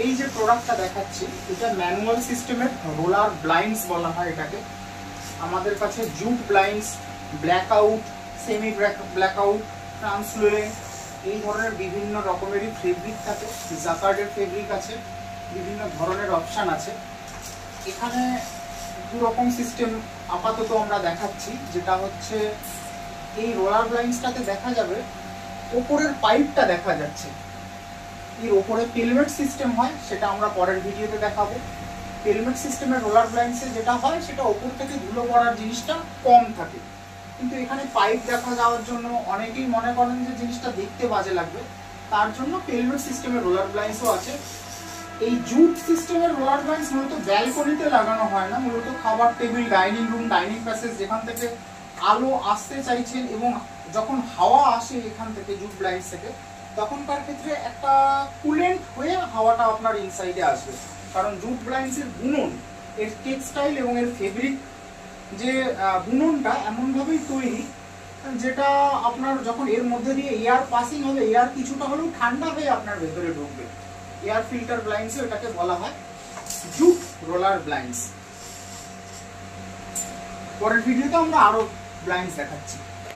এই যে প্রোডাক্টটা দেখাচ্ছি এটা ম্যানুয়াল সিস্টেমের রোলার ব্লাইন্ডস বলা হয় এটাকে। আমাদের কাছে jute blinds, black out, semi black out, translucent এই ধরনের বিভিন্ন রকমেরই ফেব্রিক থাকে। জাকার্ডের ফেব্রিক আছে, বিভিন্ন ধরনের অপশান আছে। এখানে দু রকম সিস্টেম আপাতত আমরা দেখাচ্ছি, যেটা হচ্ছে এই রোলার ব্লাইন্ডসটাতে দেখা যাবে ওপরের পাইপটা দেখা যাচ্ছে। এর ওপরে পেলমেট সিস্টেম হয়, সেটা আমরা পরের ভিডিওতে দেখাবো। পেলমেট সিস্টেমের রোলার ব্লাইন্ডসে যেটা হয় সেটা ওপর থেকে ধুলো পড়ার জিনিসটা কম থাকে, কিন্তু এখানে পাইপ দেখা যাওয়ার জন্য অনেকেই মনে করেন যে জিনিসটা দেখতে বাজে লাগবে, তার জন্য পেলমেট সিস্টেমের রোলার ব্লাইন্ডসও আছে। এই জুট সিস্টেমের রোলার ব্লাইন্ডস মূলত ব্যালকনিতে লাগানো হয় না, মূলত খাবার table, dining room, dining passage যেখান থেকে আলো আসতে চাইছেন এবং যখন হাওয়া আসে এখান থেকে জুট ব্লাইন্ডস থেকে, তখনকার ক্ষেত্রে একটা কুলেন্ট হয়ে হাওয়াটা আপনার ইনসাইডে আসবে। কারণ জুট ব্লাইন্ডসের বুনন, এর টেক্সটাইল এবং এর ফেব্রিক যে বুননটা এমনভাবেই তৈরি যেটা আপনার যখন এর মধ্যে দিয়ে এয়ার পাসিং হবে, এয়ার কিছুটা হলেও ঠান্ডা হয়ে আপনার ভেতরে ঢুকবে। এয়ার ফিল্টার ব্লাইন্ডস এটাকে বলা হয় জুট রোলার ব্লাইন্ডস। পরের ভিডিওতে আমরা আরো ব্লাইন্ডস দেখাচ্ছি।